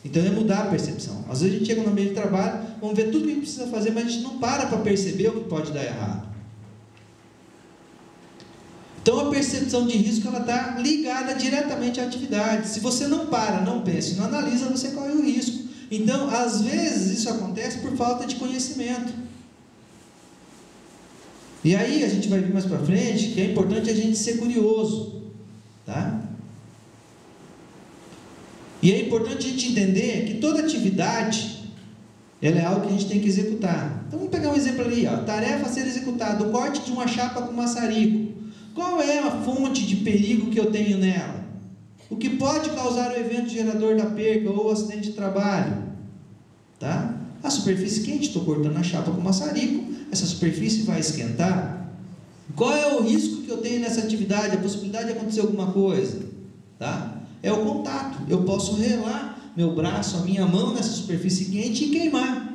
Então é mudar a percepção. Às vezes a gente chega no ambiente de trabalho, vamos ver tudo o que a gente precisa fazer, mas a gente não para perceber o que pode dar errado. Então a percepção de risco ela está ligada diretamente à atividade. Se você não para, não pensa, não analisa, você corre o risco. Então, às vezes isso acontece por falta de conhecimento. E aí a gente vai ver mais para frente que é importante a gente ser curioso, tá? E é importante a gente entender que toda atividade, ela é algo que a gente tem que executar. Então vamos pegar um exemplo ali, ó. Tarefa a ser executada, o corte de uma chapa com maçarico. Qual é a fonte de perigo que eu tenho nela? O que pode causar o evento gerador da perca ou acidente de trabalho? Tá? A superfície quente, estou cortando a chapa com maçarico, essa superfície vai esquentar. Qual é o risco que eu tenho nessa atividade? A possibilidade de acontecer alguma coisa? Tá? É o contato. Eu posso relar meu braço, a minha mão nessa superfície quente e queimar.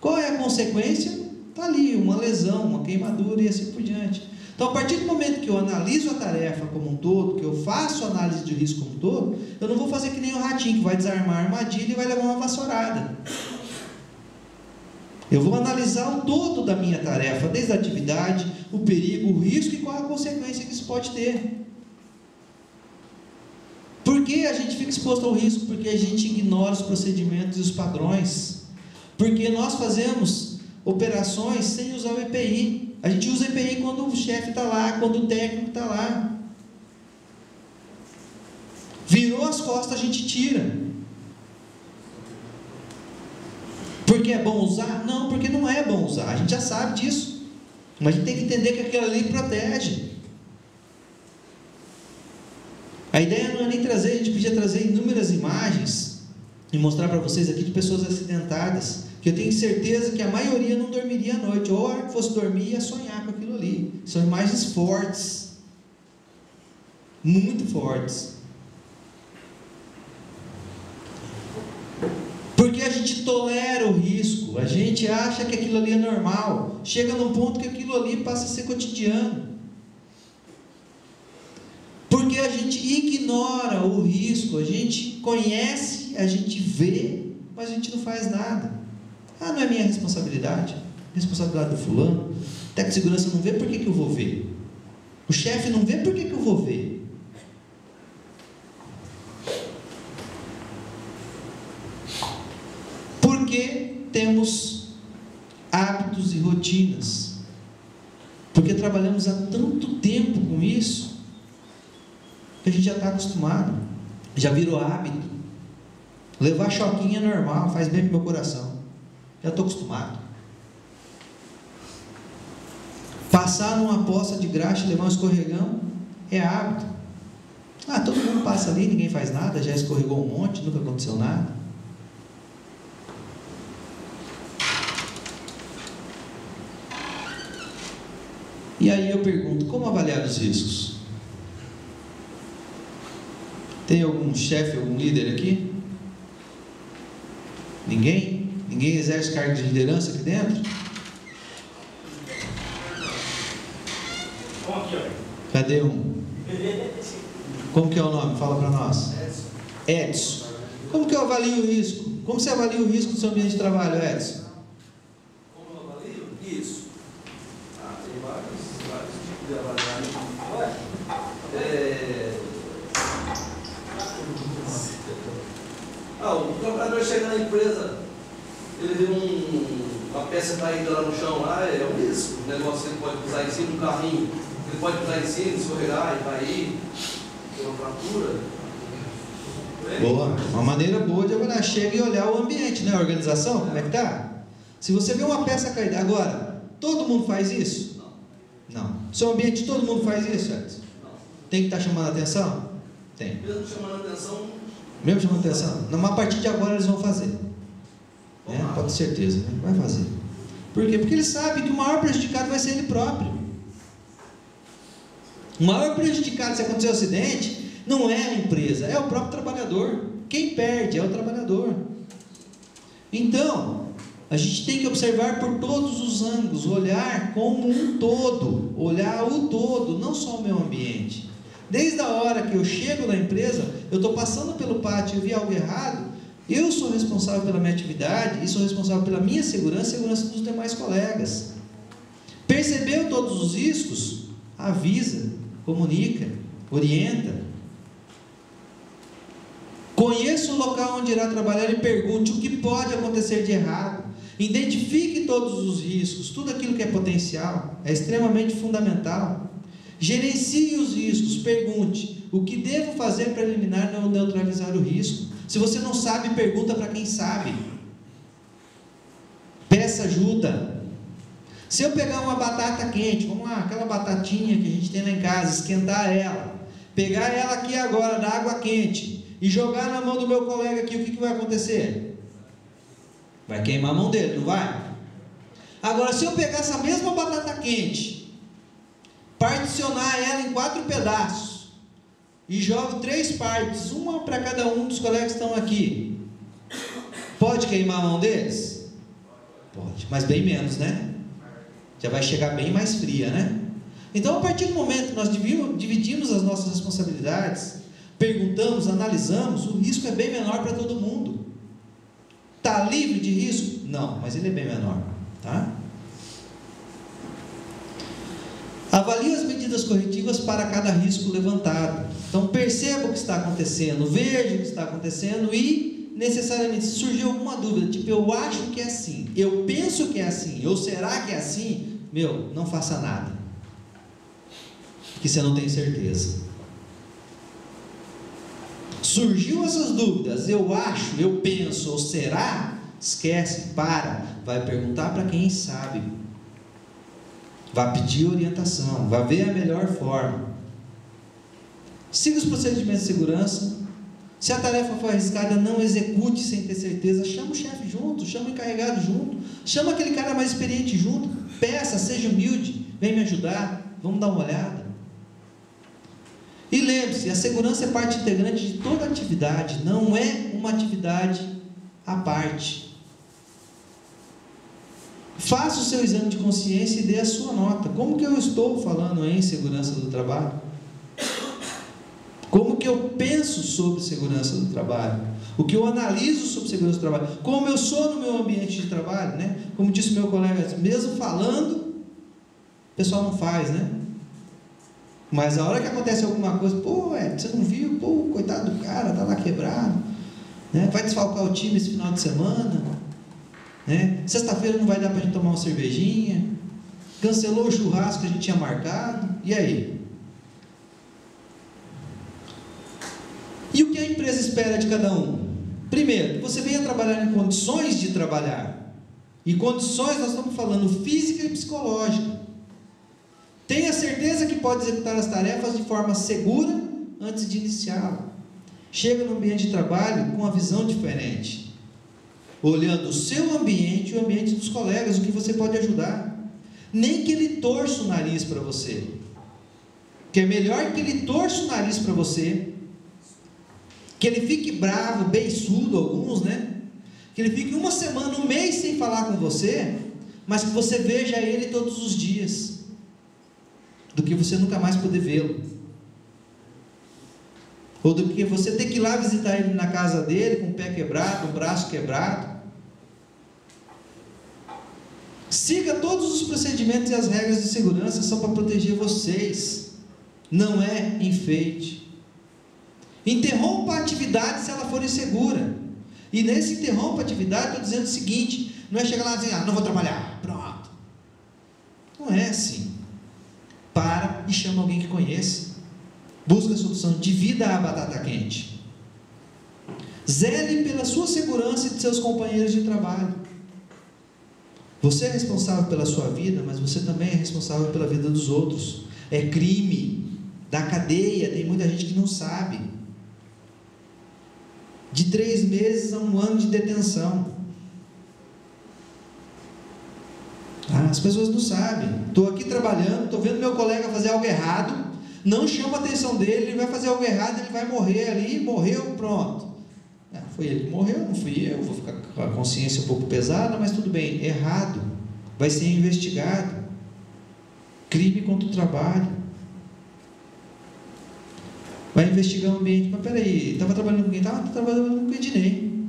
Qual é a consequência? Está ali, uma lesão, uma queimadura e assim por diante. Então, a partir do momento que eu analiso a tarefa como um todo, que eu faço a análise de risco como um todo, eu não vou fazer que nem o ratinho, que vai desarmar a armadilha e vai levar uma vassourada. Eu vou analisar o todo da minha tarefa, desde a atividade, o perigo, o risco e qual a consequência que isso pode ter. Por que a gente fica exposto ao risco? Porque a gente ignora os procedimentos e os padrões. Porque nós fazemos operações sem usar o EPI. A gente usa EPI quando o chefe está lá, quando o técnico está lá. Virou as costas, a gente tira. Porque é bom usar? Não, porque não é bom usar. A gente já sabe disso. Mas a gente tem que entender que aquilo ali protege. A ideia não é nem trazer, a gente podia trazer inúmeras imagens e mostrar para vocês aqui de pessoas acidentadas, que eu tenho certeza que a maioria não dormiria à noite, ou a hora que fosse dormir ia sonhar com aquilo ali. São imagens fortes, muito fortes. Porque a gente tolera o risco, a gente acha que aquilo ali é normal, chega num ponto que aquilo ali passa a ser cotidiano. Porque a gente ignora o risco, a gente conhece, a gente vê, mas a gente não faz nada. Ah, não é minha responsabilidade, responsabilidade do fulano. Técnico de segurança não vê, por que eu vou ver? O chefe não vê, por que eu vou ver? Porque temos hábitos e rotinas. Porque trabalhamos há tanto tempo com isso, que a gente já está acostumado, já virou hábito. Levar choquinho é normal, faz bem para o meu coração, já estou acostumado. Passar numa poça de graxa e levar um escorregão é hábito. Ah, todo mundo passa ali, ninguém faz nada, já escorregou um monte, nunca aconteceu nada. E aí eu pergunto, como avaliar os riscos? Tem algum chefe, algum líder aqui? Ninguém? Ninguém exerce cargo de liderança aqui dentro? Cadê um? Como que é o nome? Fala para nós. Edson. Como que eu avalio o risco? Como você avalia o risco do seu ambiente de trabalho, Edson? Como eu avalio? Isso. Tem vários tipos de avaliar. O trabalhador chega na empresa, ele vê uma peça caída lá no chão, lá é um risco. O negócio ele pode pisar em cima de um carrinho, ele pode pisar em cima, escorregar e cair, ter uma fratura. Boa, uma maneira boa de avaliar. Chega e olhar o ambiente, né? A organização, como é que tá? Se você vê uma peça caída, agora, todo mundo faz isso? Não. Seu ambiente, todo mundo faz isso, Edson? Não. Tem que estar chamando a atenção? Tem. Mesmo chamando a atenção. Mesmo chamando a atenção? Mas a partir de agora eles vão fazer. Pode ter certeza, né? Vai fazer. Por quê? Porque ele sabe que o maior prejudicado vai ser ele próprio. O maior prejudicado se acontecer um acidente não é a empresa, é o próprio trabalhador. Quem perde é o trabalhador. Então, a gente tem que observar por todos os ângulos, olhar como um todo, olhar o todo, não só o meu ambiente. Desde a hora que eu chego na empresa, eu estou passando pelo pátio e vi algo errado, eu sou responsável pela minha atividade e sou responsável pela minha segurança e segurança dos demais colegas. Percebeu todos os riscos? Avisa, comunica, orienta. Conheça o local onde irá trabalhar e pergunte o que pode acontecer de errado. Identifique todos os riscos, tudo aquilo que é potencial, é extremamente fundamental. Gerencie os riscos, pergunte: o que devo fazer para eliminar ou neutralizar o risco? Se você não sabe, pergunta para quem sabe. Peça ajuda. Se eu pegar uma batata quente, vamos lá, aquela batatinha que a gente tem lá em casa, esquentar ela, pegar ela aqui agora na água quente e jogar na mão do meu colega aqui, o que vai acontecer? Vai queimar a mão dele, não vai? Agora, se eu pegar essa mesma batata quente, particionar ela em 4 pedaços e jogo 3 partes, uma para cada um dos colegas que estão aqui, pode queimar a mão deles? Pode, mas bem menos, né? Já vai chegar bem mais fria, né? Então, a partir do momento que nós dividimos as nossas responsabilidades, perguntamos, analisamos, o risco é bem menor para todo mundo. Está livre de risco? Não, mas ele é bem menor, tá? Avalie as medidas corretivas para cada risco levantado. Então, perceba o que está acontecendo, veja o que está acontecendo e, necessariamente, se surgir alguma dúvida, tipo, eu acho que é assim, eu penso que é assim, ou será que é assim? Não faça nada, porque você não tem certeza. Surgiu essas dúvidas, eu acho, eu penso, ou será? Esquece, vai perguntar para quem sabe, vai pedir orientação, vai ver a melhor forma. Siga os procedimentos de segurança. Se a tarefa for arriscada, não execute sem ter certeza. Chama o chefe junto, chama o encarregado junto, chama aquele cara mais experiente junto, peça, seja humilde, vem me ajudar, vamos dar uma olhada. E lembre-se, a segurança é parte integrante de toda atividade, não é uma atividade à parte. Faça o seu exame de consciência e dê a sua nota. Como que eu estou falando em segurança do trabalho? Como que eu penso sobre segurança do trabalho? O que eu analiso sobre segurança do trabalho? Como eu sou no meu ambiente de trabalho, né? Como disse o meu colega, mesmo falando, o pessoal não faz, né? Mas a hora que acontece alguma coisa, você não viu? Coitado do cara, tá lá quebrado, né? Vai desfalcar o time esse final de semana, né? Sexta-feira não vai dar para a gente tomar uma cervejinha, cancelou o churrasco que a gente tinha marcado, e aí? E o que a empresa espera de cada um? Primeiro, que você venha trabalhar em condições de trabalhar. E condições, nós estamos falando física e psicológica. Tenha certeza que pode executar as tarefas de forma segura antes de iniciá-la. Chega no ambiente de trabalho com uma visão diferente, olhando o seu ambiente e o ambiente dos colegas, o que você pode ajudar. Nem que ele torça o nariz para você, que é melhor que ele torça o nariz para você, que ele fique bravo, beiçudo, alguns, né? Que ele fique uma semana, um mês sem falar com você, mas que você veja ele todos os dias, do que você nunca mais poder vê-lo, ou do que você ter que ir lá visitar ele na casa dele, com o pé quebrado, o braço quebrado. Siga todos os procedimentos e as regras de segurança, são para proteger vocês, não é enfeite. Interrompa a atividade se ela for insegura. E nesse interrompa a atividade, estou dizendo o seguinte: não é chegar lá e dizer, não vou trabalhar, pronto. Não é assim. Para e chama alguém que conheça. Busca a solução, divida a batata quente. Zele pela sua segurança e de seus companheiros de trabalho. Você é responsável pela sua vida, mas você também é responsável pela vida dos outros. É crime, da cadeia, tem muita gente que não sabe. De 3 meses a 1 ano de detenção. As pessoas não sabem. Estou aqui trabalhando, estou vendo meu colega fazer algo errado, não chama a atenção dele, ele vai fazer algo errado, ele vai morrer ali, morreu, pronto. Foi ele que morreu, não fui eu, vou ficar com a consciência um pouco pesada, mas tudo bem, errado, vai ser investigado. Crime contra o trabalho. Vai investigar o ambiente. Mas peraí, estava trabalhando com quem? Estava trabalhando com o Ednei.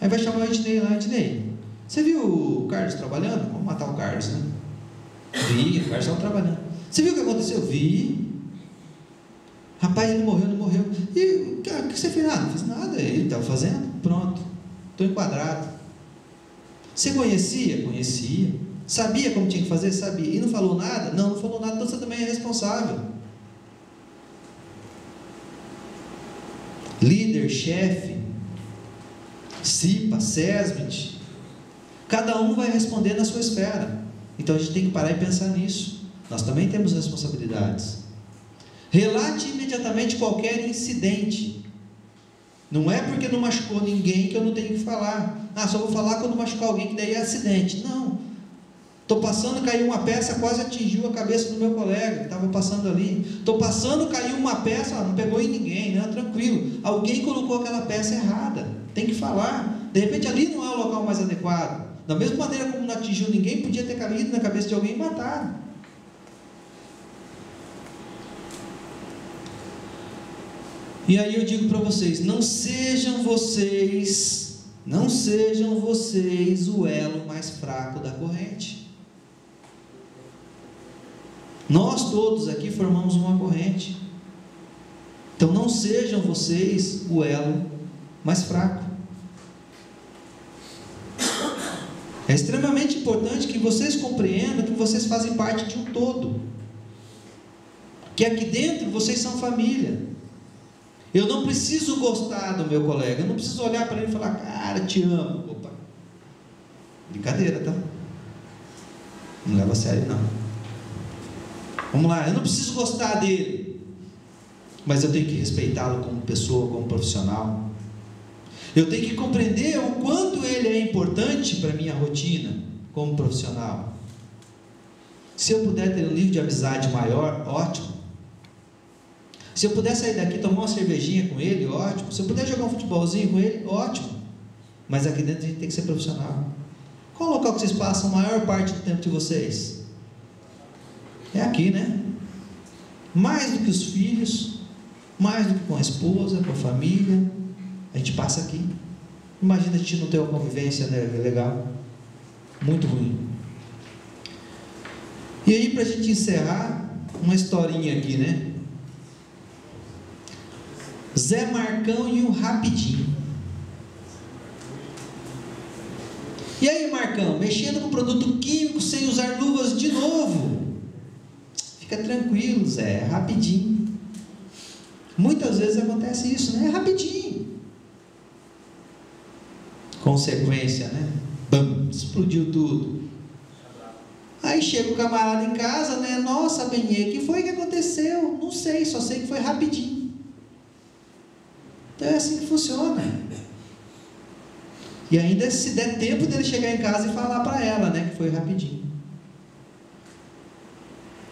Aí vai chamar o Ednei lá, Ednei, você viu o Carlos trabalhando? Vamos matar o Carlos, né? Vi, o Carlos estava trabalhando. Você viu o que aconteceu? Vi. Rapaz, ele morreu, não morreu. E, cara, o que você fez? Não fiz nada, ele estava fazendo, pronto, estou enquadrado. Você conhecia? Conhecia. Sabia como tinha que fazer? Sabia. E não falou nada? Não falou nada, então você também é responsável. Líder, chefe, CIPA, SESMIT, cada um vai responder na sua esfera. Então a gente tem que parar e pensar nisso. Nós também temos responsabilidades. Relate imediatamente qualquer incidente. Não é porque não machucou ninguém que eu não tenho que falar. Só vou falar quando machucar alguém, que daí é acidente. Não. Estou passando, caiu uma peça, quase atingiu a cabeça do meu colega que estava passando ali. Estou passando, caiu uma peça, não pegou em ninguém, não, tranquilo. Alguém colocou aquela peça errada. Tem que falar. De repente ali não é o local mais adequado. Da mesma maneira como não atingiu ninguém, podia ter caído na cabeça de alguém e matado. E aí eu digo para vocês, não sejam vocês o elo mais fraco da corrente. Nós todos aqui formamos uma corrente. Então não sejam vocês o elo mais fraco. É extremamente importante que vocês compreendam que vocês fazem parte de um todo. Que aqui dentro vocês são família. Eu não preciso gostar do meu colega, eu não preciso olhar para ele e falar, cara, te amo. Opa, brincadeira, tá? Não leva a sério, não. Vamos lá, eu não preciso gostar dele, mas eu tenho que respeitá-lo como pessoa, como profissional. Eu tenho que compreender o quanto ele é importante para a minha rotina como profissional. Se eu puder ter um nível de amizade maior, ótimo. Se eu puder sair daqui e tomar uma cervejinha com ele, ótimo. Se eu puder jogar um futebolzinho com ele, ótimo. Mas aqui dentro a gente tem que ser profissional. Qual local que vocês passam a maior parte do tempo de vocês? É aqui, né? Mais do que os filhos, mais do que com a esposa, com a família, a gente passa aqui. Imagina a gente não ter uma convivência, né, legal. Muito ruim. E aí, para a gente encerrar, uma historinha aqui, né? Zé Marcão e o Rapidinho. E aí, Marcão, mexendo com produto químico sem usar luvas de novo? Fica tranquilo, Zé, é rapidinho. Muitas vezes acontece isso, né? É rapidinho. Consequência, né? Bam, explodiu tudo. Aí chega o camarada em casa, né? Nossa, Benê, o que foi que aconteceu? Não sei, só sei que foi rapidinho. Então é assim que funciona. E ainda se der tempo dele chegar em casa e falar para ela, né? Que foi rapidinho.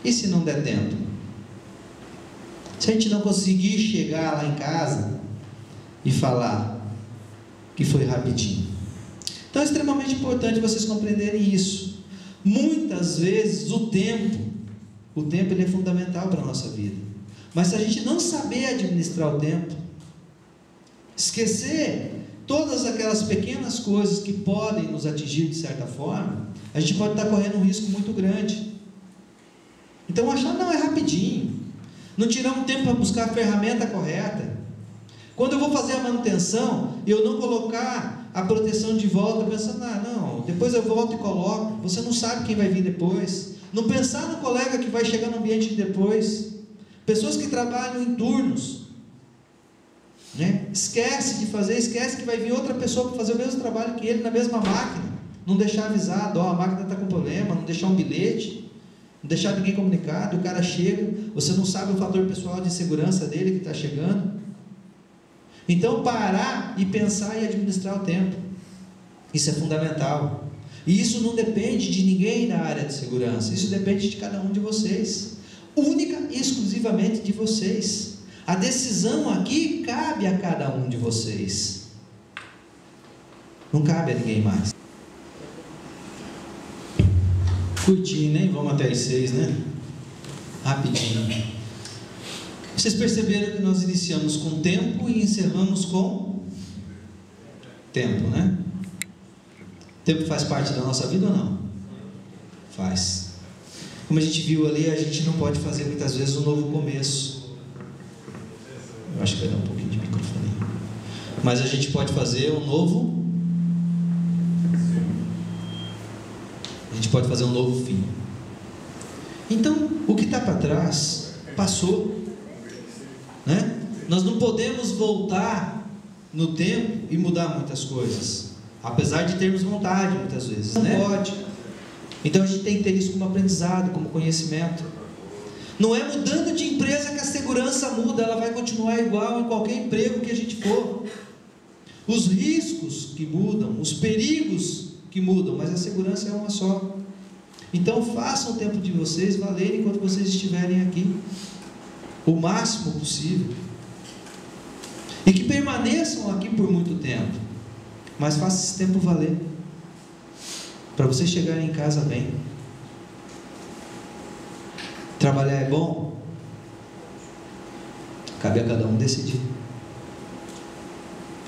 E se não der tempo? Se a gente não conseguir chegar lá em casa e falar que foi rapidinho. Então é extremamente importante vocês compreenderem isso. Muitas vezes o tempo ele é fundamental para a nossa vida. Mas se a gente não saber administrar o tempo, esquecer todas aquelas pequenas coisas que podem nos atingir de certa forma, a gente pode estar correndo um risco muito grande. Então achar, não, é rapidinho. Não tirar um tempo para buscar a ferramenta correta. Quando eu vou fazer a manutenção, eu não colocar a proteção de volta, pensando, não, depois eu volto e coloco. Você não sabe quem vai vir depois. Não pensar no colega que vai chegar no ambiente de depois. Pessoas que trabalham em turnos, né? Esquece que vai vir outra pessoa para fazer o mesmo trabalho que ele na mesma máquina. Não deixar avisado, a máquina está com problema, não deixar um bilhete. Não deixar ninguém comunicado, o cara chega, você não sabe o fator pessoal de segurança dele que está chegando. Então parar e pensar e administrar o tempo, isso é fundamental. E isso não depende de ninguém da área de segurança, isso depende de cada um de vocês, única e exclusivamente de vocês. A decisão aqui cabe a cada um de vocês, não cabe a ninguém mais. Curtinho, nem vamos até as 6, né? Rapidinho. Vocês perceberam que nós iniciamos com tempo e encerramos com tempo, né? Tempo faz parte da nossa vida ou não? Faz. Como a gente viu ali, a gente não pode fazer muitas vezes um novo começo. Eu acho que vai dar um pouquinho de microfone. Mas a gente pode fazer um novo gente pode fazer um novo fim. Então, o que está para trás, passou. Né? Nós não podemos voltar no tempo e mudar muitas coisas. Apesar de termos vontade, muitas vezes. Não pode. Então, a gente tem que ter isso como aprendizado, como conhecimento. Não é mudando de empresa que a segurança muda, ela vai continuar igual em qualquer emprego que a gente for. Os riscos que mudam, os perigos que mudam, mas a segurança é uma só. Então façam o tempo de vocês valer enquanto vocês estiverem aqui, o máximo possível, e que permaneçam aqui por muito tempo, mas façam esse tempo valer, para vocês chegarem em casa bem. Trabalhar é bom? Cabe a cada um decidir.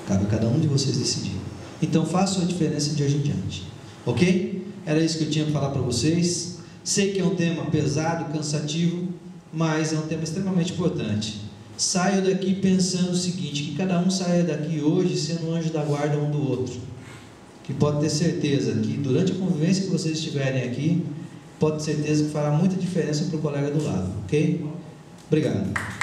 Cabe a cada um de vocês decidir. Então façam a diferença de hoje em diante. Ok? Era isso que eu tinha para falar para vocês. Sei que é um tema pesado, cansativo, mas é um tema extremamente importante. Saio daqui pensando o seguinte, que cada um saia daqui hoje sendo um anjo da guarda um do outro. Que pode ter certeza que durante a convivência que vocês estiverem aqui, pode ter certeza que fará muita diferença para o colega do lado. Ok? Obrigado.